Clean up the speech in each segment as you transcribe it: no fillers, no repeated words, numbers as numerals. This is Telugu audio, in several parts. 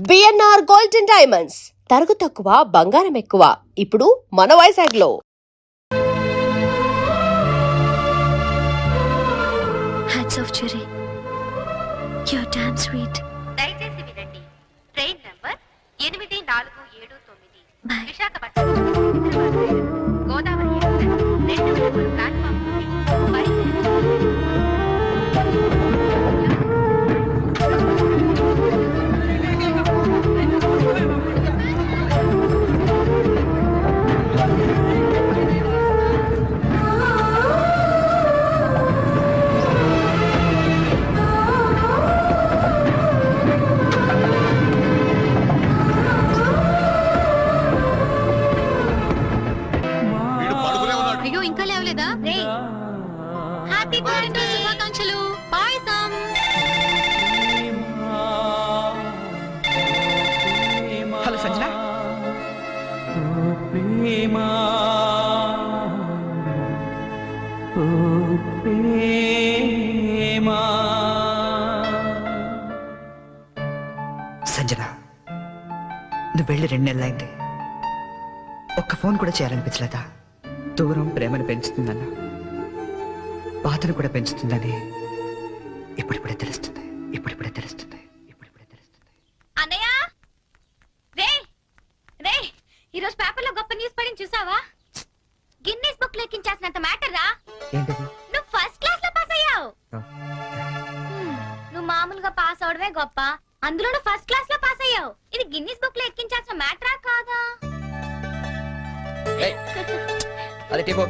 బిఎన్ఆర్ గోల్డెన్ డైమండ్స్ తరుగు తక్కువ బంగారం ఎక్కువ ఇప్పుడు మన వైజాగ్లో. Hats off, Cherry. You're damn sweet. దయచేసి వినండి. Train number 8479 Bye. Visakhapatnam Godavari express 2 number platform నుండి బయలుదేరి అయ్యో ఇంకా లేవలేదా? హ్యాపీ బర్త్డే శుభాకాంక్షలు. పాయసం. హలో సంజన. సంజన, నువ్వు వెళ్ళి 2 నెలలైంది. ఒక్క ఫోన్ కూడా చేయాలనిపించలేదా? దూరం ప్రేమను పెంచుతుందన్న, బాధను కూడా పెంచుతుందని ఇప్పుడిప్పుడే తెలుస్తుంది. అన్నయ్య రే రే ఈరోజు పేపర్లో గొప్ప న్యూస్ పడింది చూసావా? గిన్నీస్ బుక్ లో ఎక్కించాల్సినంత మ్యాటర్ రా. ఏంటది? నువ్వు ఫస్ట్ క్లాస్ లో పాస్ అయ్యావు. నువ్వు మామూలుగా పాస్ అవడమే గొప్ప, అందులో నువ్వు ఫస్ట్ క్లాస్ లో పాస్ అయ్యావు. ఇది గిన్నీస్ బుక్ లో ఎక్కించాల్సిన మ్యాటరా కాదా? అది టిప్పు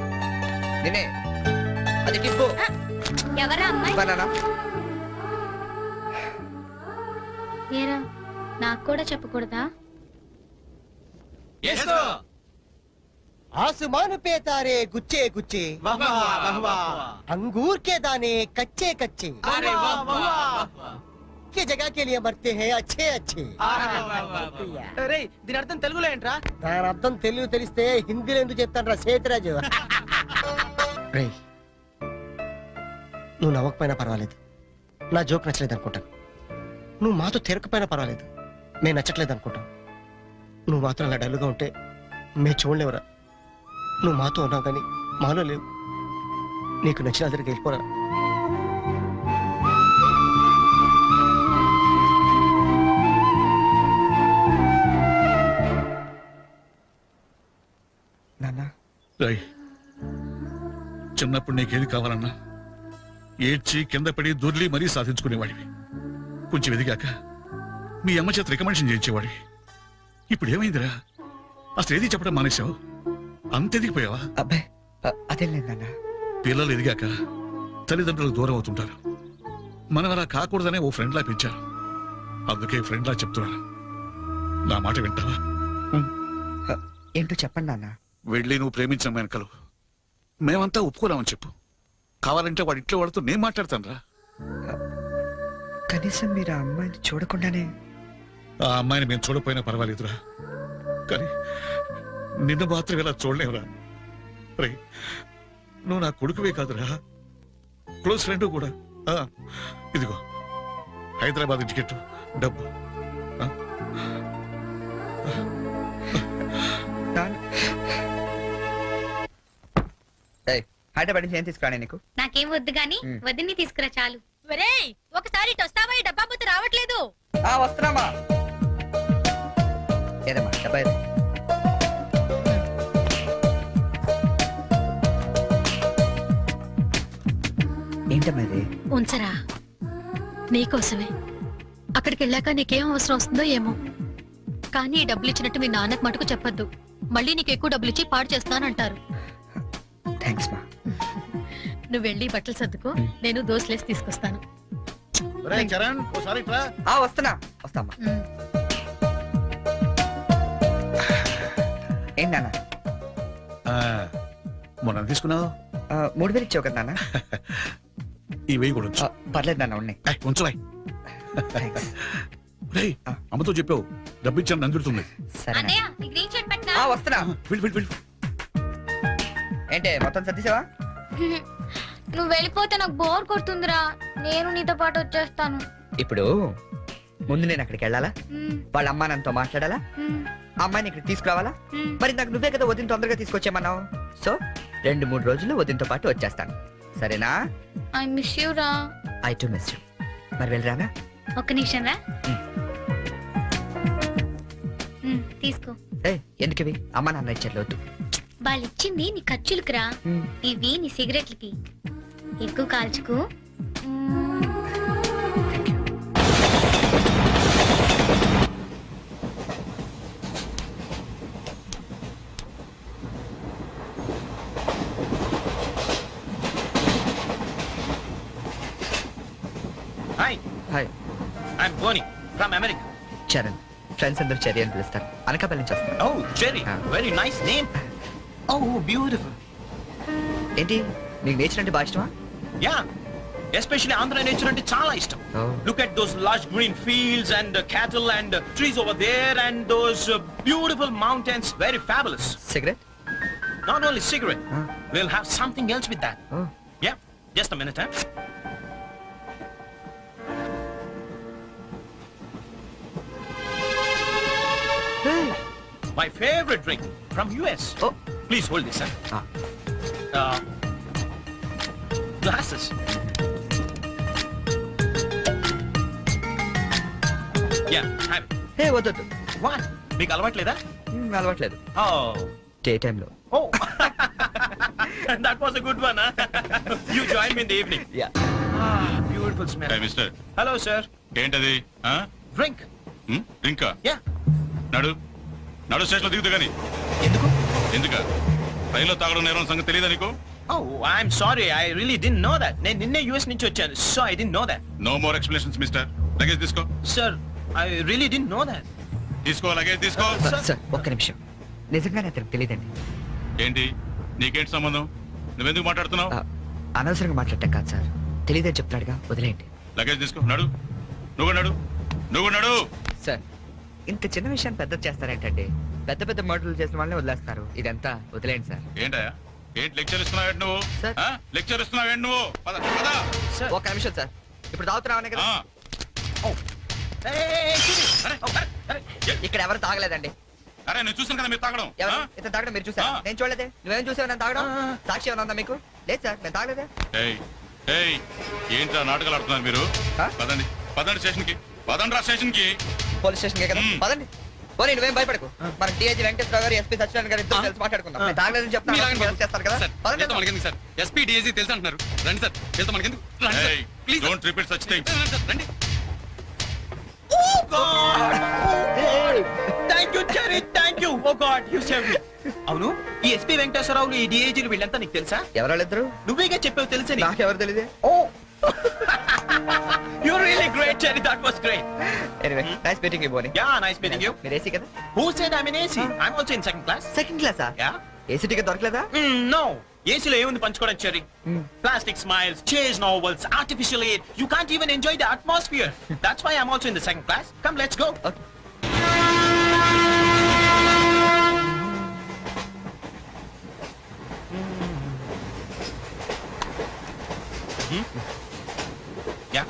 నిన్నే, అది టిప్పు. ఎవరా అమ్మాయి? బనానా. ఏరా, నాకు కూడా చెప్పకూడదా? आसमान पे तारे गुच्छे गुच्छे, अंगूर के दाने कच्चे कच्चे, की जगह के लिए मरते हैं अच्छे अच्छे. దీని అర్థం తెలుగులో ఏంట్రా? దాని అర్థం తెలుగు తెలిస్తే హిందీలో ఎందుకు చెప్తాను రా సేతురాజు. రేయ్, నువ్వు నవ్వకపోయినా పర్వాలేదు, నా జోక్ నచ్చలేదు అనుకుంటాను. నువ్వు మాతో తిరగకపోయినా పర్వాలేదు, నేను నచ్చట్లేదు అనుకుంటాను. నువ్వు మాత్రం అలా డల్లుగా ఉంటే మేము చూడలేవురా. నువ్వు మాతో ఉన్నావు కానీ మాలో లేవు. నీకు నచ్చిన దగ్గరికి వెళ్ళిపోరా. నాన్న, రాయ్, చిన్నప్పుడు నీకేది కావాలన్నా ఏడ్చి కింద పడి దొర్లి మరీ సాధించుకునేవాడివి. కొంచెం ఎదిగాక మీ అమ్మ చేత రికమెండేషన్ చేయించేవాడివి. ఇప్పుడు ఏమైందిరా? అసలు ఏది చెప్పడం మానేశావు? అంత ఎదిగిపోయావా? అబ్బాయి అదేం లేదు నాన్న. పిల్లలు ఎదిగాక తల్లిదండ్రులకు దూరం అవుతుంటారు. మనం అలా కాకూడదనే ఓ ఫ్రెండ్లా పెంచారు. అందుకే ఫ్రెండ్లా చెప్తున్నాను, నా మాట వింటావా? ఏంటో చెప్పండి నాన్న. వెళ్ళి నువ్వు ప్రేమించిన వెనకలు మేమంతా ఒప్పుకోరామని చెప్పు. కావాలంటే వాడి ఇంట్లో వాడితో నేను మాట్లాడతాను రా. కనీసం మీరు ఆ అమ్మాయిని చూడకుండానే. ఆ అమ్మాయిని మేము చూడపోయినా పర్వాలేదురా, కానీ నిన్ను మాత్రం ఇలా చూడలేవురా. రే, నువ్వు నా కొడుకువే కాదురా, క్లోజ్ ఫ్రెండ్ కూడా. ఇదిగో హైదరాబాద్ టికెట్, డబ్బు. హైదరాబాద్ నుంచి ఏం తీసుకురానే నీకు? నాకేం వద్దు గాని వదిన్ని తీసుకురా చాలు. ఒకసారి వస్తావా? ఈ డబ్బా బుద్ధి రావట్లేదు. వస్తున్నామా? ఏదమ్మా డబ్బా ఏది? ఏంటమ్మా ఇది? ఉంచరా, నీకోసమే. అక్కడికి వెళ్ళాక నీకేం అవసరం వస్తుందో ఏమో, కానీ ఈ డబ్బులు ఇచ్చినట్టు మీ నాన్నకు మటుకు చెప్పొద్దు. మళ్ళీ నీకు ఎక్కువ డబ్బులు ఇచ్చి పాడు చేస్తానంటారు. థ్యాంక్స్ మా. నువ్వు వెళ్ళి బట్టలు సర్దుకో, నేను దోశలేసి తీసుకొస్తాను. వస్తామా? ఏం నాన్న? మొన్న తీసుకున్నావు 3000 ఇచ్చావు కదా నాన్న. ఈ వెయ్యి కూడా ఉంచు. పర్లేదు నాన్న, ఉన్నాయి. ఉంచరాయ్. అమ్మతో చెప్పావు డబ్బు ఇచ్చాను నందుడుతుంది. సరే అన్నయ్య ఈ గ్రీన్ షర్ట్ పెట్టనా? వస్తున్నా. ఏంటే మొత్తం సర్దిసావా? నువ్వు వెళ్ళిపోతే నాకు బోర్ కొడుతుందిరా, నేను నీతో పాటు వచ్చేస్తాను. ఇప్పుడు ముందు నేను అక్కడికి వెళ్ళాలా మ్మ్, వాళ్ళ అమ్మా నాన్నతో మాట్లాడాలా మ్మ్, అమ్మాయిని ఇక్కడ తీసుకురావాలా మ్మ్. మరి నాకు నువ్వే కదా వదిన తొందరగా తీసుకొచ్చేమన్నావు సో 2-3 రోజుల్లో వదినతో పాటు వచ్చేస్తాను సరేనా I miss you రా. ఐ టు మిస్ యూ మరి వెళ్ళరానా ఒక్క నిమిషం రా. మ్మ్. మ్మ్, తీసుకో. ఏ ఎందుకు ఇవి అమ్మా నాన్న ఇచ్చారు వద్దు వాళ్ళు ఇచ్చింది నీ ఖర్చులకు రా. ఇవి నీ సిగరెట్లకి. ఎక్కువ కాల్చుకో. మ్మ్. Hi, hi I'm Boni from America. Charan friends అందరూ చెరి అని పిలుస్తారు అనకాపల్లి నుంచి వస్తాను Oh, Jerry, Ah. very nice name. Oh, beautiful. ఏంటి నీకు నేచర్ అంటే బాగా ఇష్టమా Yeah, especially Andhra nature and chala ishtam. Oh. Look at those lush green fields and cattle and trees over there and those beautiful mountains. Very fabulous. Cigarette Not only cigarette, Ah. we'll have something else with that. Oh Yeah, just a minute, huh? My favorite drink from US. Oh Please hold this, sir. Ah. Glasses. Yeah, have it. ఏ వద్దొద్దు What? మీకు అలవాట్లేదా? అలవాట్లేదు Oh. డే టైంలో Oh. That was a good one, huh? You join me in the evening. Yeah Ah, beautiful smell. Mister Hello, sir. ఏంటది Drink. ఇంకా Yeah. నడు నడు స్టేషన్ లో దిగుతు గాని ఎందుకు? ఎందుక రైల్లో తాగడం నేరం సంగతి తెలియదా నీకు Oh, I'm sorry. I really didn't know that. నేను నిన్నే US నుంచి వచ్చాను. So I didn't know that. No more explanations mister luggage తీసుకో Sir, I really didn't know that. తీసుకో లగేజ్ తీసుకో సార్ ఒక్క నిమిషం నిజంగానే అతనికి తెలియదండి ఏంటి నీకేంటి సంబంధం నువ్వెందుకు మాట్లాడుతున్నావు అనవసరంగా మాట్లాడటం కాదు సార్ తెలియదని చెప్తున్నాడుగా వదిలేయండి లగేజ్ తీసుకో నడు నువ్వు నడు నువ్వు నడు సార్ ఇంత చిన్న విషయాన్ని పెద్ద చేస్తారేంటండి పెద్ద పెద్ద మర్డర్లు చేసిన వాళ్ళని వదిలేస్తారు ఇదంతా వదిలేయండి సార్ ఏంటయ్యా ఏంటి లెక్చర్ ఇస్తున్నావేంటి నువ్వు సార్. లెక్చర్ ఇస్తున్నావేంటి నువ్వు పద పద Sir. ఒక్క నిమిషం సార్ ఇప్పుడు తాగుతున్నావనే కదా ఆ, Hey, Kitty. అరే. ఇక్కడ ఎవరు తాగలేదండి అరే నేను చూసాను కదా మీరు తాగడం ఎవరు ఆ? ఇతను తాగడం మీరు చూసారా ఆ. నేను చూడలేదే నువ్వేం చూసావు నేను తాగడం ఆ. సాక్షి ఏమైనా ఉందా మీకు లేదు సార్ నేను తాగలేదే ఏయ్ ఏయ్ ఏంట్రా నాటకాలు ఆడుతున్నారు మీరు ఆ? పదండి పదండి స్టేషన్ కి పదండి రా స్టేషన్ కి పోలీస్ స్టేషన్ కదా మ్మ్. పదండి పోనీ నువ్వేం భయపడకు మన డిఐజీ వెంకటేశ్వర గారు ఎస్పీ సత్యనారాయణ గారు ఇద్దరు కలిసి మాట్లాడుకుందాం నేను తాగలేదని చెప్తాను అరెస్ట్ చేస్తారు కదా పదండి సార్ ఎస్పీ డిఐజీ తెలుసు అంటున్నారు రండి సార్ వెళ్తాం మనకెందుకు రండి సార్ ఏయ్ please don't repeat such things రండి thank you Cherry thank you oh god you save me అవును ఈ ఎస్పీ వెంకటేశ్వరరావులు ఈ డిఐజీలు వీళ్ళంతా నీకు తెలుసా ఎవరాళ్ళిద్దరు నువ్వేగా చెప్పావు తెలుసని నాకెవరు తెలియదే oh you really great Cherry that was great anyway nice meeting you బోని యా నైస్ మీటింగ్ యు మీరు ఏసీ కదా who said I mean AC I am also in second class second క్లాసా యా ఏసీ టికెట్ దొరకలేదా నో ఏసీలో ఏముంది పంచుకోవడం Cherry plastic smiles cheap novels artificial air you can't even enjoy the atmosphere that's why I am also in the second class come let's go yeah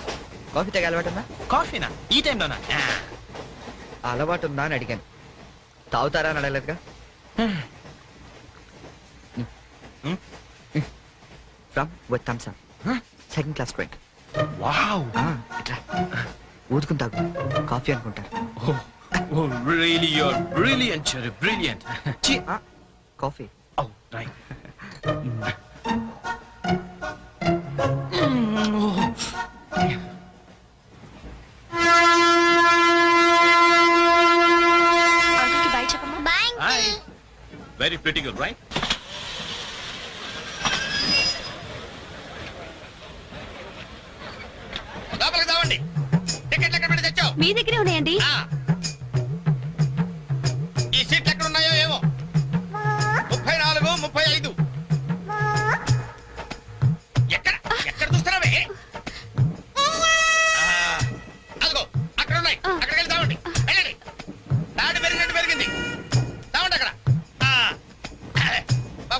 coffee తాగే అలవాటు ఉందా కాఫీనా ఈ టైంలోనా అలవాటు ఉందా అని అడిగాను తాగుతారా అని అడగలేదుగా from with Thums Up second class drink wow ఇట్లా ఊదుకుని తాగు కాఫీ అనుకుంటారు Oh, really, you're brilliant, Cherry, brilliant. Coffee Oh, right. అంకుల్కి బై చెప్పమ్మా. Bye Hi. Very pretty girl, right? లోపలికి తావండి టికెట్లు ఎక్కడ పెట్టి తెచ్చావు మీ దగ్గరే ఉన్నాయండి ఈ సీట్లు ఎక్కడ ఉన్నాయో ఏమో 34 35 ఎక్కడ ఎక్కడ చూస్తున్నావే అదిగో అక్కడ ఉన్నాయి అక్కడికి వెళ్ళి తావండి వెళ్ళండి తాడు పెరిగినట్టు పెరిగింది తావండి అక్కడ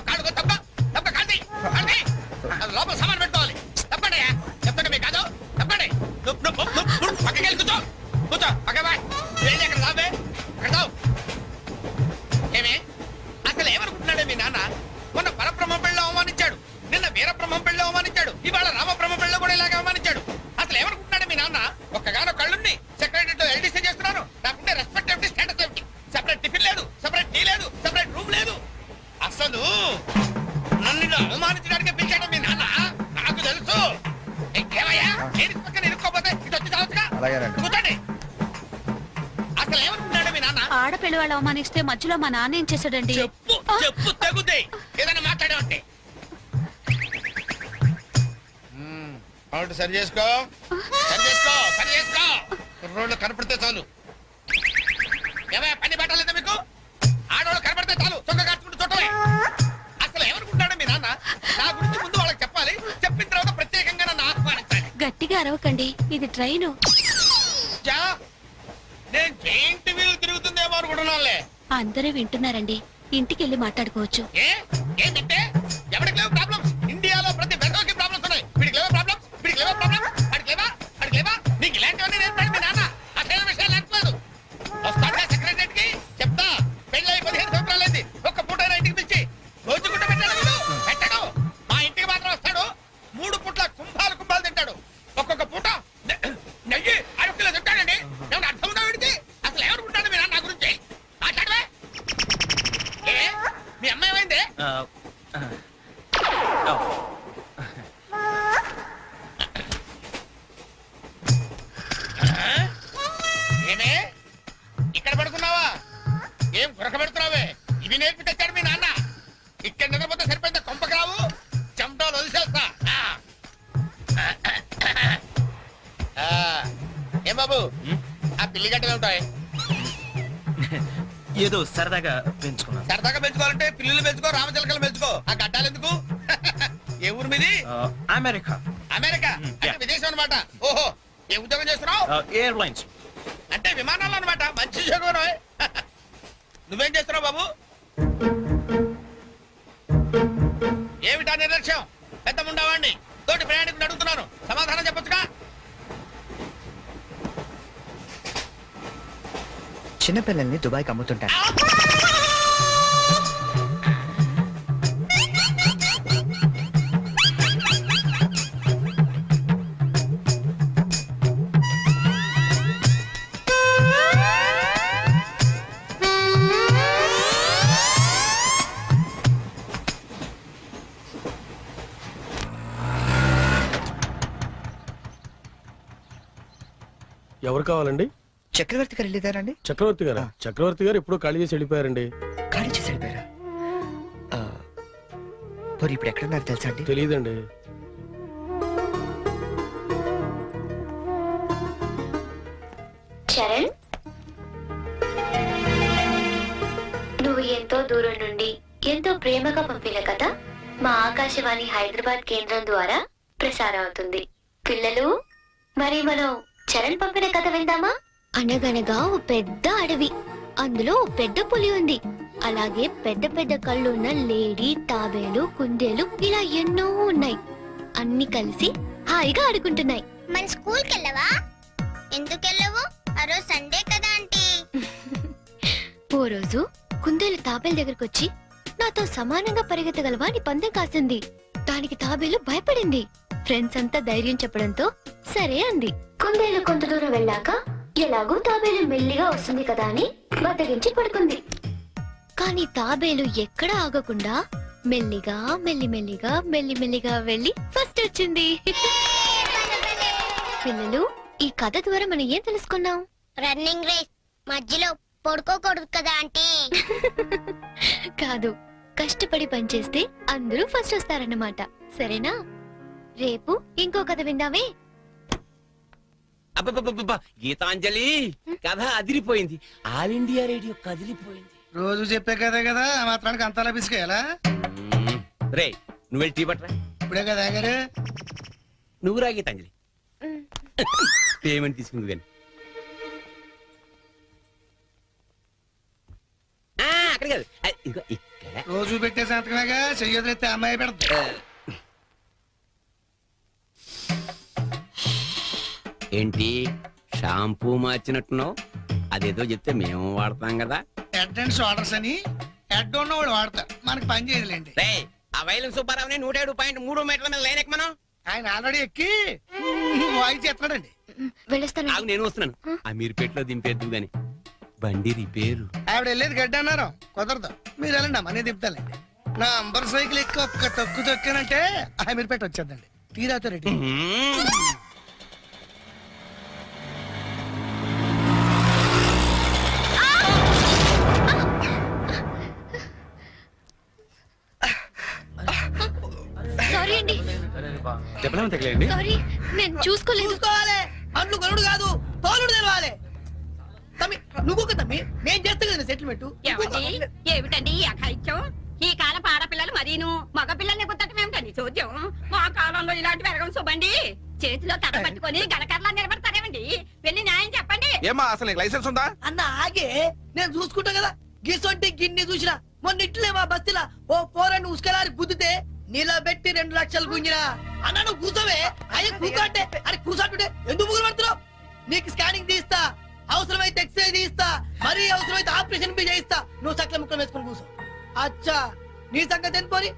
కాడుకో తప్ప తప్ప కాంతి కాంతి అది లోపల సామాన్ పెట్టుకోవాలి తప్పండి చెప్తాడు మీ కాదు తప్పండి పక్కకి వెళ్ళి కూర్చో కూర్చో అసలు ఏమనుకుంటాడు మీ నాన్న? ఆడపిల్ల వాళ్ళు అవమానిస్తే మధ్యలో మా నాన్న ఏం చేశాడండి? చెప్పు చెప్పు తగ్గుతాయి ఏదైనా మాట్లాడేవంటే సరి చేసుకో సరి చేసుకో రోడ్లు కనపడితే చాలు ఏమయ్య పని పెట్టలేదా మీకు? ఆడవాళ్ళు కనపడితే చాలు చొక్క కట్టుకుంటూ చుట్టమే. అసలు ఏమనుకుంటాడు మీ నాన్న? నా గురించి ముందు వాళ్ళకి చెప్పాలి, చెప్పిన తర్వాత ప్రత్యేకంగా నన్ను ఆహ్వానించాలి. గట్టిగా అరవకండి, ఇది ట్రైను. జా, నేను జైంట్ వీల్ తిరుగుతుందేమో అనుకుంటున్నానులే. అందరూ వింటున్నారండి, ఇంటికి వెళ్ళి మాట్లాడుకోవచ్చు. ఏంటంటే ఎవరికి లేవు ప్రాబ్లమ్స్? ఇండియాలో ప్రతి వెధవకి ప్రాబ్లమ్స్ ఉన్నాయి. వీడికి లేవా ప్రాబ్లమ్స్? వీడికి లేవా ప్రాబ్లమ్స్? అడిగి లేవా? నీకు ఇలాంటివన్నీ నేర్పాడు మీ నాన్న. అసలు విషయాలు నేర్పలేదు. వస్తాడుగా సెక్రటరీకి చెప్తా. పెళ్ళై 15 సంవత్సరాలైంది. ఒక్క పూట ఇంటికి పిలిచి రోజు గుడ్డ పెట్టాడు. మా ఇంటికి మాత్రం వస్తాడు. 3 పూట్ల కుంభాలు తింటాడు. ఒక్కొక్క పూట నెయ్యి 6 కిలో తింటాడండి. ఏమన్నా అర్థం ఉందా వీడికి? అసలు ఏమనుకుంటాడు మీ నాన్న నా గురించి? మాట్లాడవే. మీ అమ్మాయి ఏమైంది? ఏమే ఇక్కడ పడుకున్నావా? ఏం గురక పెడుతున్నావే? ఇవి నేర్పి తెచ్చాడు మీ నాన్న. ఇక్కడ నిద్రపోతే సరిపోయిందా? కొంపకి రావు, చెమటలు వదిలేస్తా. ఏం బాబు ఆ పిల్లి గట్టలు ఉంటాయి? ఏదో సరదాగా పెంచుకున్నాను. సరదాగా పెంచుకోవాలంటే పిల్లులు పెంచుకో, రామచిలకలు పెంచుకో. ఆ గడ్డాలు ఎందుకు? ఏ ఊరు మీది? అమెరికా. అమెరికా అంటే విదేశం అనమాట. ఓహో, ఏ ఉద్యోగం చేస్తున్నావు? ఎయిర్లైన్స్. అంటే విమానాలు అనమాట. మంచి ఉద్యోగం. నువ్వేం చేస్తున్నావు బాబు? ఏమిటా నిర్లక్ష్యం? పెద్ద ఉండవాడిని తోటి ప్రయాణికుని అడుగుతున్నాను, సమాధానం చెప్పొచ్చుగా. చిన్నపిల్లల్ని దుబాయ్కి అమ్ముతుంటారు. ఎవరు కావాలండి? చక్రవర్తి గారు వెళ్ళేదారండి? చక్రవర్తి గారు? చక్రవర్తి గారు ఎప్పుడో ఖాళీ చేసి వెళ్ళిపోయారండి. ఖాళీ చేసి వెళ్ళిపోయారా? మరి ఇప్పుడు ఎక్కడున్నారు తెలుసా అండి? తెలియదండి. చరణ్, నువ్వు ఎంతో దూరం నుండి ఎంతో ప్రేమగా పంపిన కథ మా ఆకాశవాణి హైదరాబాద్ కేంద్రం ద్వారా ప్రసారం అవుతుంది. పిల్లలు, మరి మనం చరణ్ పంపిన కథ విందామా? అనగనగా ఓ పెద్ద అడవి, అందులో ఓ పెద్ద పులి ఉంది. అలాగే పెద్ద పెద్ద కళ్ళున్న లేడీ, తాబేలు, కుందేలు ఇలా ఎన్నో ఉన్నాయి. అన్ని కలిసి హాయిగా ఆడుకుంటున్నాయి. మన స్కూల్ కి వెళ్ళవా? ఎందుకు వెళ్ళవు? ఆ రోజు సండే కదా ఆంటీ. ఓ రోజు కుందేలు తాబేలు దగ్గరకు వచ్చి నాతో సమానంగా పరిగెత్తగలవా అని పందెం కాసింది. దానికి తాబేలు భయపడింది. ఫ్రెండ్స్ అంతా ధైర్యం చెప్పడంతో సరే అంది. కుందేలు కొంత దూరం వెళ్ళాక ఎలాగో తాబేలు మెల్లిగా వస్తుంది కదా అని బద్దగించి పడుకుంది. కానీ తాబేలు ఎక్కడా ఆగకుండా మెల్లిగా మెల్లిమెల్లిగా వెళ్ళి ఫస్ట్ వచ్చింది. పిల్లలు, ఈ కథ ద్వారా మనం ఏం తెలుసుకున్నాం? రన్నింగ్ రేస్ మధ్యలో పడుకోకూడదు కదా ఆంటీ. కాదు, కష్టపడి పనిచేస్తే అందరూ ఫస్ట్ వస్తారన్నమాట. సరేనా? రేపు ఇంకో కథ విందామే. అబ్బబ్బబ్బబ్బా, గీతాంజలి కథ అదిరిపోయింది. ఆల్ ఇండియా రేడియో కదిలిపోయింది. రోజు చెప్పే కదే కదా, ఆ మాత్రానికి అంతలా పిసికేయాలా? రే, నువ్వు వెళ్ళి టీ పట్టరా. ఇప్పుడే కదా గారు. నువ్వు రా గీతాంజలి. పేమెంట్ తీసుకుంది కానీ అక్కడ కాదు, ఇదిగో ఇక్కడ. రోజు పెట్టే సంతకమేగా, చెయ్యొదిలేస్తే అమ్మాయి పెడతా. ఏంటి షాంపూ మార్చినట్టున్నావు? అదేదో చెప్తే మేము వాడతాం కదా. హెడ్ అండ్ షోల్డర్స్ అని హెడ్ ఉన్నవాడు వాడతారు, మనకి పని చేయదులేండి. రే, ఆ వైలం సుబ్బారావుని 107.3 మీటర్ల మీద లైన్ ఎక్కమను. ఆయన ఆల్రెడీ ఎక్కి వాయిస్ ఎత్తాడండి. వెళ్ళొస్తాను. ఆగు, నేను వస్తున్నాను. ఆ మీరుపేటలో దింపేద్దు గాని బండి రిపేరు. ఆవిడ వెళ్ళేది గడ్డి అన్నారు, కుదరదు. మీరు వెళ్ళండి, అమ్మనే దింపుతానండి. నా అంబర్ సైకిల్ ఎక్కి ఒక్క తొక్కు తొక్కానంటే ఆ మీరు పెట్టి వచ్చేద్దండి. తీరాతో రెడ్డి. తాళం తగిలేండి. సారీ నేను చూసుకోలేదు. చూసుకోవాలి, అంట్లు కొనుడు కాదు తోలుడు తెలవాలి. తమ్మి నువ్వు తమ్మి, నేను చేస్తా కదా సెటిల్మెంట్. ఏమిటండి ఈ అఘాయిత్యం? ఈ కాలం ఆడపిల్లలు మరీను మగ పిల్లల్ని గుర్తటం ఏమిటండి చూద్దాం. మా కాలంలో ఇలాంటి వెరగం చూబండి. చేతిలో తడ పట్టుకొని గడకర్లా నిలబడతారేమండి? వెళ్ళి న్యాయం చెప్పండి. ఏమా అసలు నీకు లైసెన్స్ ఉందా? అన్న ఆగే, నేను చూసుకుంటా కదా. గిసొంటి గిన్ని చూసినా మొన్న ఇట్లే మా బస్తీలా ఓ పోరని ఉసుకలారి గుద్దితే నిలబెట్టి 2 లక్షలు గుంజినా. అన్న నువ్వు కూర్చోవే. అయ్యే కూర్చోంటే అరే కూర్చోంటుంటే ఎందుకు ముగ్గురు పడుతున్నావు? నీకు స్కానింగ్ తీస్తా, అవసరమైతే ఎక్స్రే తీస్తా, మరీ అవసరమైతే ఆపరేషన్ బి చేయిస్తా. నువ్వు చక్కల ముక్కలు వేసుకుని కూర్చో. అచ్చా నీ సంగతి ఎందుకోని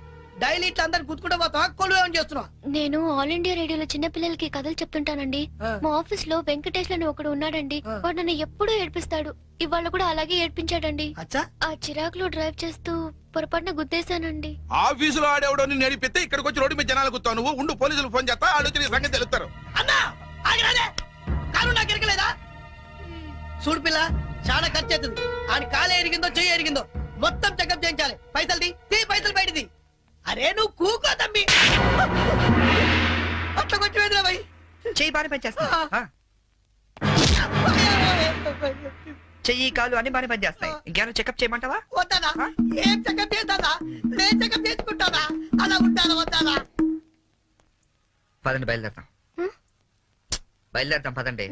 డైలీ ఇట్లా అందరు గుర్తుకుంటా పోతావా? కొలువు ఏమని చేస్తున్నావు? నేను ఆల్ ఇండియా రేడియోలో చిన్న పిల్లలకి కథలు చెప్తుంటానండి. మా ఆఫీస్ లో వెంకటేష్ అని ఒకడు ఉన్నాడండి. వాడు నన్ను ఎప్పుడూ ఏడ్పిస్తాడు. ఇవాళ కూడా అలాగే ఏడ్పించాడండి. అచ్చా ఆ చిరాకులో డ్రైవ్ చేస్తూ పొరపాటున గుద్దేశానండి. ఆఫీసులో ఆడేవాడు నడిపితే ఇక్కడికి వచ్చి రోడ్డు మీద జనాలు కూర్తావు. నువ్వు ఉండు, పోలీసులు ఫోన్ చేస్తా, వాళ్ళు వచ్చి నీ సంగతి తెలుస్తారు. అన్నా ఆగిరాదే, కారు నాకు ఎరకలేదా? చూడు పిల్ల, చాలా ఖర్చు అవుతుంది. ఆయన కాలే ఎరిగిందో చెయ్యి ఎరిగిందో మొత్తం చెకప్ చేయించాలి. పైసలు తీ పైసలు బయటిది. అరే నువ్వు కూకో తమ్మి. అట్లా కొట్టి వేదిరా భయ్. చెయ్యి బాగానే పనిచేస్తా. చెయ్యి కాలు అన్ని బాగానే పనిచేస్తాయి. ఇంకేమైనా చెకప్ చేయమంటావా? వద్దానా? ఏం చెకప్ చేస్తానా? నేను చెకప్ చేసుకుంటానా? అలా ఉంటానా వద్దానా? పదండి బయలుదేరతాం. బయలుదేరతాం పదండి.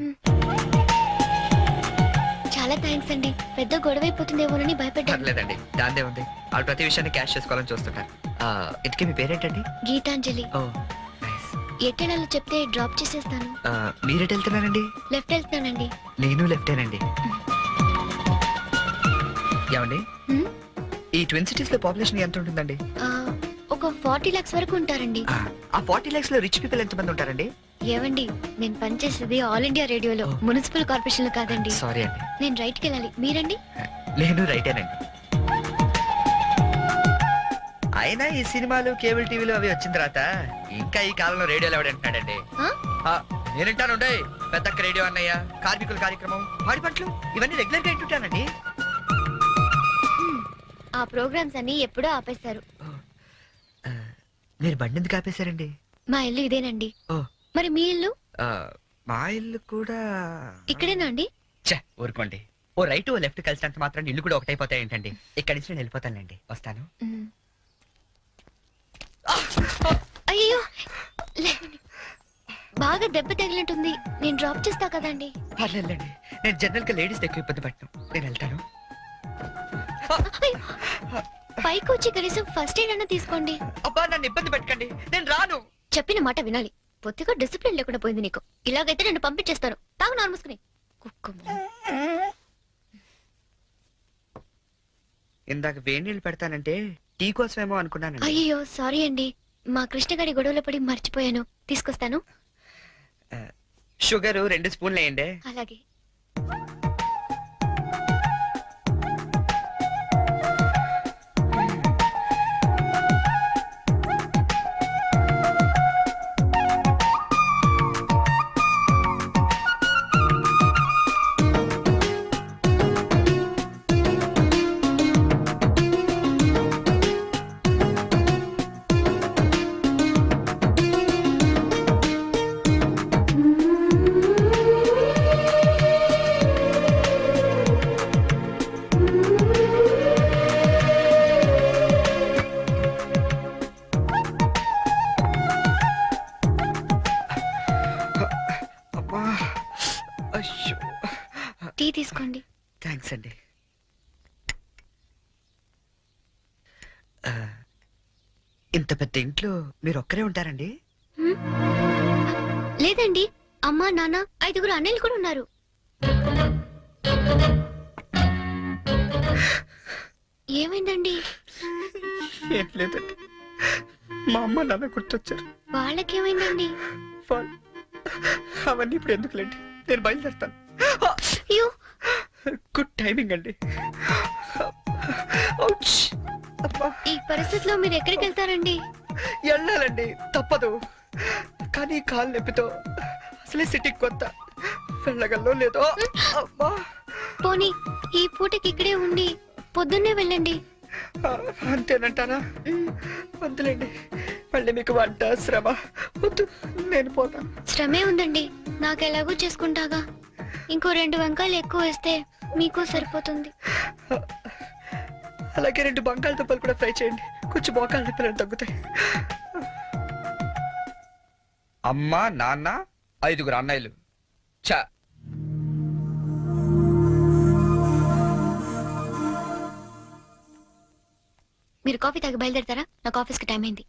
చాలా థ్యాంక్స్ అండి. పెద్ద గొడవ అయిపోతుందేమోనని భయపడ్డాను. పర్లేదండి, దాందే ఉంది. వాళ్ళు ప్రతి విషయాన్ని క్యాష్ చేసుకోవాలని చూస్తుంటారు. ఇంతకీ మీ పేరేంటండి? గీతాంజలి. ఓ నైస్. ఎట్టెళ్ళాలో చెప్తే డ్రాప్ చేసేస్తాను. మీరెట్ వెళ్తున్నారండి? లెఫ్ట్ వెళ్తున్నానండి. నేను లెఫ్టేనండి. ఏమండి, హ్మ్? ఈ ట్విన్ సిటీస్ లో పాపులేషన్ ఎంత ఉంటుందండి? ఒక 40 lakhs వరకు ఉంటారండి. ఆ 40 lakhs లో రిచ్ పీపుల్ ఎంత మంది ఉంటారండి? ఏవండి, నేను పనిచేసేది ఆల్ ఇండియా రేడియోలో, మున్సిపల్ కార్పొరేషన్ లో కాదండి. సారీ అండి. నేను రైట్ కి వెళ్ళాలి. మీరండి? నేను రైటేనండి. అయినా ఈ సినిమాలు కేబుల్ టీవీలు అవి వచ్చిన తర్వాత ఇంకా ఈ కాలంలో రేడియోలు ఎవడంటున్నాడండి? నేనంటాను పెద్దక్క రేడియో అన్నయ్య, కార్మికుల కార్యక్రమం, పాడి పంటలు ఇవన్నీ రెగ్యులర్ గా వింటుంటానండి. ఆ ప్రోగ్రామ్స్ అన్ని ఎప్పుడో ఆపేశారు. మీరు బండి ఎందుకు ఆపేశారండి? మా ఇల్లు ఇదేనండి. ఓ. మరి మీ ఇల్లు? మా ఇల్లు కూడా ఇక్కడేనా అండి? ఊరుకోండి. ఓ రైట్ ఓ లెఫ్ట్ కలిసినంత మాత్రం ఇల్లు కూడా ఒకటైపోతాయి ఏంటండి? ఇక్కడి నుంచి నేను వెళ్ళిపోతానండి. వస్తాను. అయ్యో లేవండి. బాగా దెబ్బ తగిలినట్టుంది. నేను డ్రాప్ చేస్తా కదండి. పర్లేదండి, నేను జనరల్ గా లేడీస్ ఎక్కువ ఇబ్బంది పడను. నేను వెళ్తాను. పైకి వచ్చి కనీసం ఫస్ట్ ఎయిడ్ అన్న తీసుకోండి. అబ్బా నన్ను ఇబ్బంది పెట్టకండి, నేను రాను. చెప్పిన మాట వినాలి. పొత్తిగా డిసిప్లిన్ లేకుండా పోయింది నీకు. ఇలాగైతే నన్ను పంపించేస్తాను. తాగు నారు మూసుకుని. ఇందాక వేడి నీళ్ళు పెడతానంటే టీ కోసమేమో అనుకున్నాను. అయ్యో సారీ అండి. మా కృష్ణగాడి గొడవలో పడి మర్చిపోయాను. తీసుకొస్తాను. షుగర్ 2 స్పూన్లు వేయండి. అలాగే. టీ తీసుకోండి. థ్యాంక్స్ అండి. ఇంత పెద్ద ఇంట్లో మీరు ఒక్కరే ఉంటారండి? లేదండి, అమ్మా నాన్న 5 అన్నయ్యలు కూడా ఉన్నారు. ఏమైందండి? ఏం లేదండి, మా అమ్మ నాన్న గుర్తొచ్చారు. వాళ్ళకేమైందండి? అవన్నీ ఇప్పుడు ఎందుకులేండి, నేను బయలుదేరుతాను. అయ్యో గుడ్ టైమింగ్ అండి. ఈ పరిస్థితిలో మీరు ఎక్కడికి వెళ్తారండి? వెళ్ళాలండి, తప్పదు. కానీ కాలు నొప్పితో అసలే సిటీకి కొత్త, వెళ్ళగల్లో లేదో. పోనీ ఈ పూటకి ఇక్కడే ఉండి పొద్దున్నే వెళ్ళండి. అంతేనంటారా? వద్దులేండి, మళ్ళీ మీకు వంట శ్రమ వద్దు, నేను పోతాను. శ్రమే ఉందండి, నాకెలాగో చేసుకుంటాగా. ఇంకో 2 వంకాయలు ఎక్కువ వేస్తే మీకు సరిపోతుంది. అలాగే 2 బంగాళదుంపలు కూడా ఫ్రై చేయండి, కొంచెం మోకాళ్ళ నొప్పులు తగ్గుతాయి. అమ్మ, నాన్న, 5 అన్నయ్యలు. చా మీరు కాఫీ తాగి బయలుదేరతారా? నాకు ఆఫీస్కి టైం అయింది.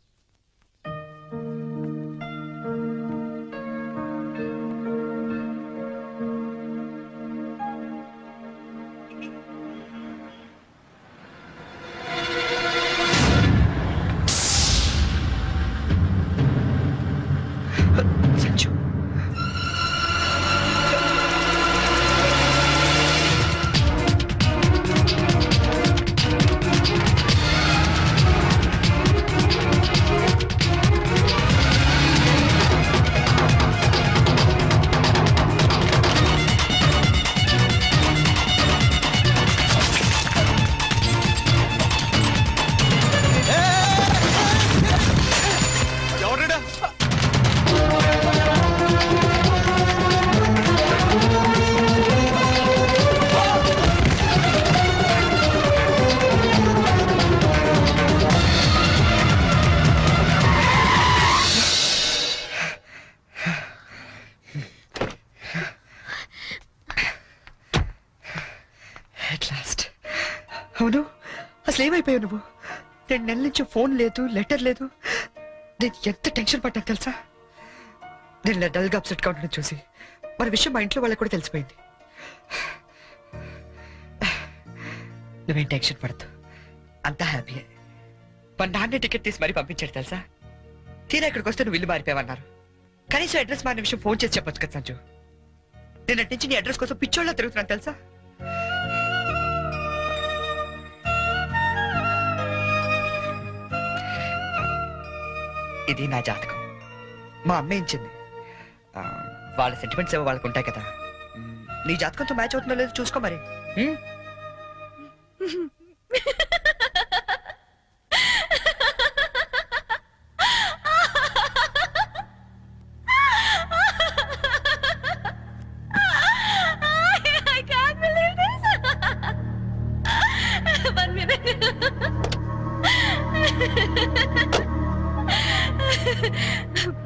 సంచు, at last. అవును, అసలు ఏమైపోయావు నువ్వు? 2 నెలల నుంచి ఫోన్ లేదు, లెటర్ లేదు. నేను ఎంత టెన్షన్ పడ్డాను తెలుసా? నేను ఇలా డల్గా అప్సెట్గా ఉండడం చూసి మన విషయం మా ఇంట్లో వాళ్ళకి కూడా తెలిసిపోయింది. నువ్వేం టెన్షన్ పడద్దు, అంతా హ్యాపీయే. మా నాన్న టికెట్ తీసి మరీ పంపించాడు తెలుసా? తీరా ఇక్కడికి వస్తే నువ్వు ఇల్లు మారిపోయావన్నారు. కనీసం అడ్రస్ మారిన విషయం ఫోన్ చేసి చెప్పొచ్చు కదా సంజు. నేను అటు నుంచి నీ అడ్రస్ కోసం పిచ్చోళ్ళ తిరుగుతున్నాను తెలుసా? ఇది నా జాతకం, మా అమ్మ ఇచ్చింది. వాళ్ళ సెంటిమెంట్స్ ఏవో వాళ్ళకు ఉంటాయి కదా. నీ జాతకంతో మ్యాచ్ అవుతుందో లేదో చూసుకో మరి.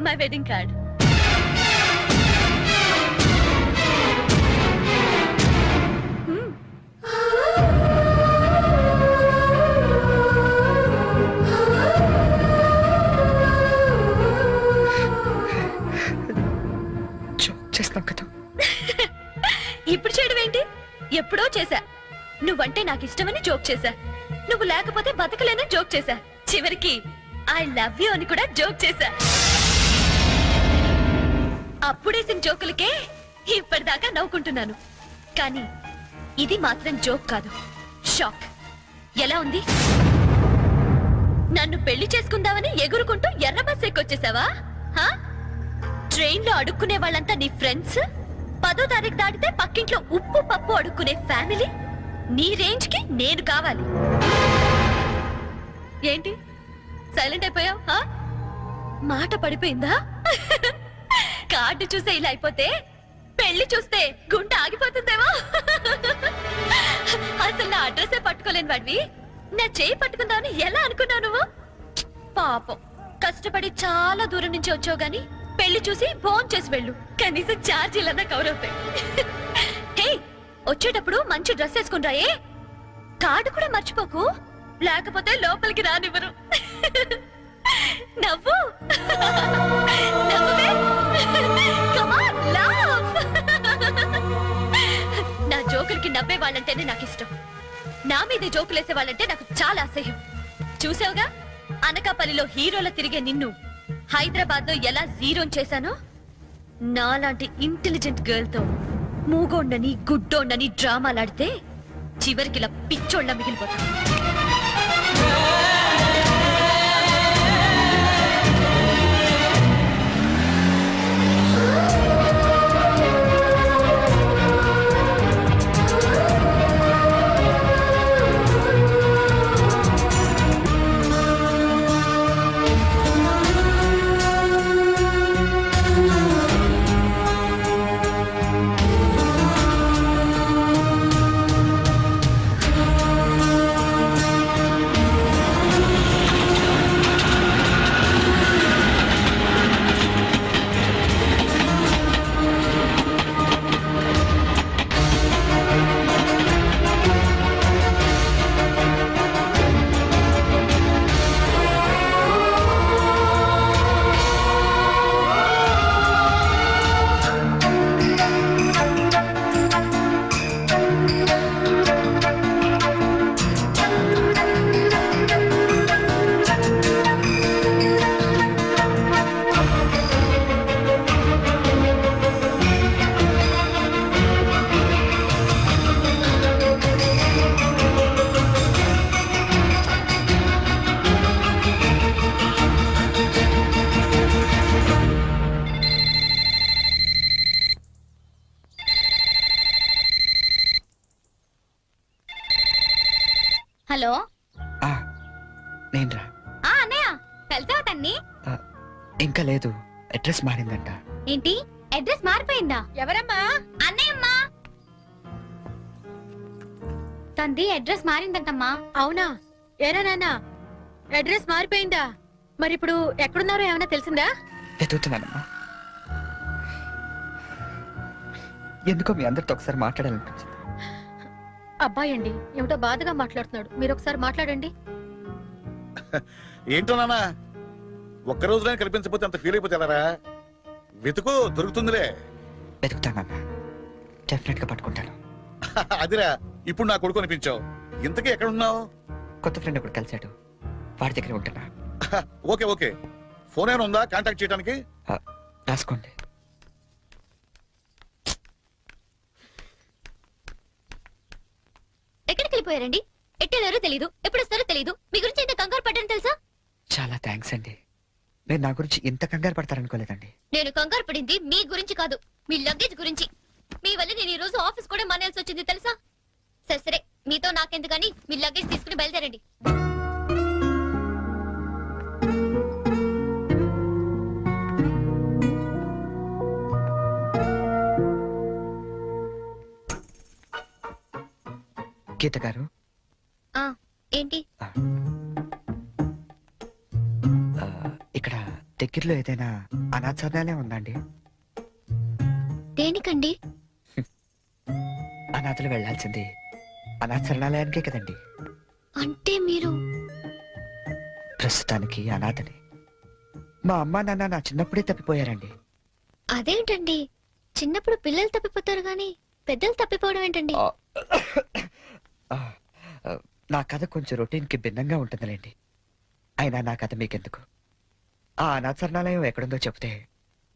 My wedding card. చేస్తాం కదా. ఇప్పుడు చేయడం ఏంటి? ఎప్పుడో చేశా. నువ్వంటే నాకు ఇష్టమని జోక్ చేశా. నువ్వు లేకపోతే బతకలేనని జోక్ చేశా. చివరికి ఐ లవ్ యూ అని కూడా జోక్ చేశా. అప్పుడేసిన జోకులకే ఇప్పటిదాకా నవ్వుకుంటున్నాను. కానీ ఇది మాత్రం జోక్ కాదు, షాక్. ఎలా ఉంది? నన్ను పెళ్లి చేసుకుందామని ఎగురుకుంటూ ఎర్ర బస్ ఎక్కొచ్చేసావా? ట్రైన్ లో అడుక్కునే వాళ్ళంతా నీ ఫ్రెండ్స్, 10వ తారీఖు దాటితే పక్కింట్లో ఉప్పు పప్పు అడుక్కునే ఫ్యామిలీ. నీ రేంజ్ కి నేను కావాలి. ఏంటి సైలెంట్ అయిపోయావు? మాట పడిపోయిందా? కార్డు చూసే ఇలా అయిపోతే పెళ్లి చూస్తే గుండె ఆగిపోతుందేమో. అసలు నా అడ్రస్సే పట్టుకోలేని వాడివి నా చేయి పట్టుకుందామని ఎలా అనుకున్నావు నువ్వు? పాపం, కష్టపడి చాలా దూరం నుంచి వచ్చావు గాని పెళ్లి చూసి ఫోన్ చేసి వెళ్ళు, కనీసం ఛార్జీలన్నా కవర్ అవుతాయి. హే, వచ్చేటప్పుడు మంచి డ్రెస్ వేసుకుంటాయే, కార్డు కూడా మర్చిపోకు, లేకపోతే లోపలికి రానివ్వరు. నవ్వు, నవ్వువే. Come on, laugh. నా జోకులకి నవ్వే వాళ్ళంటేనే నాకు ఇష్టం. నా మీద జోకులేసే వాళ్ళంటే నాకు చాలా అసహ్యం. చూసావుగా, అనకాపల్లిలో హీరోల తిరిగే నిన్ను హైదరాబాద్ లో ఎలా జీరో చేశానో, నాలాంటి ఇంటెలిజెంట్ గర్ల్ తో మూగోండని గుడ్డోండని డ్రామాలాడితే చివరికి ఇలా పిచ్చోళ్ళ మిగిలిపోతా. హలో నేనురా. అన్నయ్య కలిసావా తన్ని? ఇంకా లేదు, అడ్రస్ మారిందంట. ఏంటి అడ్రస్ మారిపోయిందా? ఎవరమ్మా? అన్నయ్యమ్మా. తంది అడ్రస్ మారిందంటమ్మా. అవునా? ఏరా నాన్న, అడ్రస్ మారిపోయిందా? మరి ఇప్పుడు ఎక్కడున్నారో ఏమైనా తెలిసిందా? వెతుకుతున్నానమ్మా. ఎందుకో మీ అందరితో ఒకసారి మాట్లాడాలనిపించింది. అబ్బాయి అండి ఏమిటో బాధగా మాట్లాడుతున్నాడు, మీరు ఒకసారి మాట్లాడండి. ఏంటో నాన్న, ఒక్క రోజునే కనిపించకపోతే అంత ఫీల్ అయిపోతే ఎలారా? వెతుకు, దొరుకుతుందిలే. వెతుకుతానన్నా, డెఫినెట్ గా పట్టుకుంటాను. అదిరా, ఇప్పుడు నా కొడుకు అనిపించావు. ఇంతకీ ఎక్కడ ఉన్నావు? కొత్త ఫ్రెండ్ ఒకటి కలిశాడు, వాడి దగ్గర ఉంటున్నా. ఓకే ఓకే, ఫోన్ ఏమైనా ఉందా కాంటాక్ట్ చేయడానికి? రాసుకోండి. ఎక్కడికి వెళ్ళిపోయారండి? ఎట్టెళ్ళారో తెలీదు, ఎప్పుడు వస్తారో తెలీదు. మీ గురించి ఇంత కంగారు పడ్డాను తెలుసా? చాలా థ్యాంక్స్ అండి, మీరు నా గురించి ఇంత కంగారు పడతారనుకోలేదండి. నేను కంగారు పడింది మీ గురించి కాదు, మీ లగేజ్ గురించి. మీ వల్ల నేను ఈ రోజు ఆఫీస్ కూడా మానేయాల్సి వచ్చింది తెలుసా? సరే సరే, మీతో నాకెందుకని మీ లగేజ్ తీసుకుని బయలుదేరండి. గీత గారు, ఏంటి? ఇక్కడ దగ్గరలో ఏదైనా అనాథాలయం ఉందండి? దేనికండి? అనాథలు వెళ్లాల్సింది అనాథరణాలయానికే కదండి. అంటే మీరు ప్రస్తుతానికి అనాథని. మా అమ్మా నాన్న నా చిన్నప్పుడే తప్పిపోయారండి. అదేంటండి, చిన్నప్పుడు పిల్లలు తప్పిపోతారు గాని పెద్దలు తప్పిపోవడం ఏంటండి? నా కథ కొంచెం రొటీన్ కి భిన్నంగా ఉంటుందిలేండి. అయినా నా కథ మీకెందుకు? ఆ అనాథరణాలయం ఎక్కడుందో చెప్తే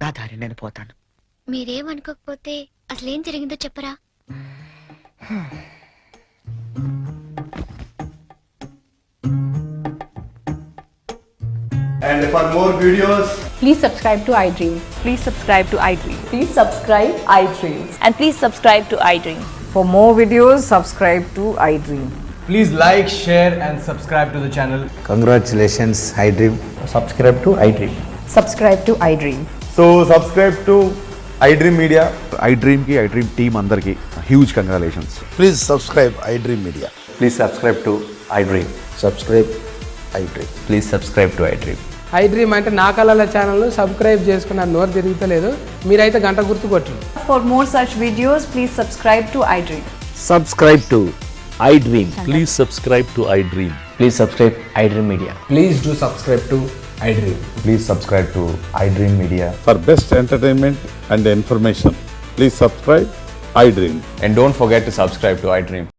నా దారి నేను పోతాను. మీరేమనుకోకపోతే అసలేం జరిగిందో చెప్పరా? And for more videos, Please subscribe to iDream. Please subscribe to iDream. Please subscribe iDream. And please subscribe to iDream. For more videos, subscribe to iDream. please like, share, and subscribe to the channel. Congratulations, iDream. Subscribe to iDream. Subscribe to iDream. So, subscribe to iDream Media. iDream కి iDream టీమ్ అందరికి huge congratulations. Please subscribe iDream Media. Please subscribe to iDream. Subscribe iDream. Please subscribe to iDream. iDream అంటే నా కళల ఛానల్ సబ్స్క్రైబ్ చేసుకున్న నోరు తిరుగుతలేదు, మీరైతే గంట గుర్తు కొట్టండి. For more such videos, please subscribe to iDream. Subscribe to iDream. Please subscribe to iDream. Please subscribe iDream Media. Please do subscribe to iDream. Please subscribe to iDream Media. For best entertainment and information please subscribe iDream. And don't forget to subscribe to iDream.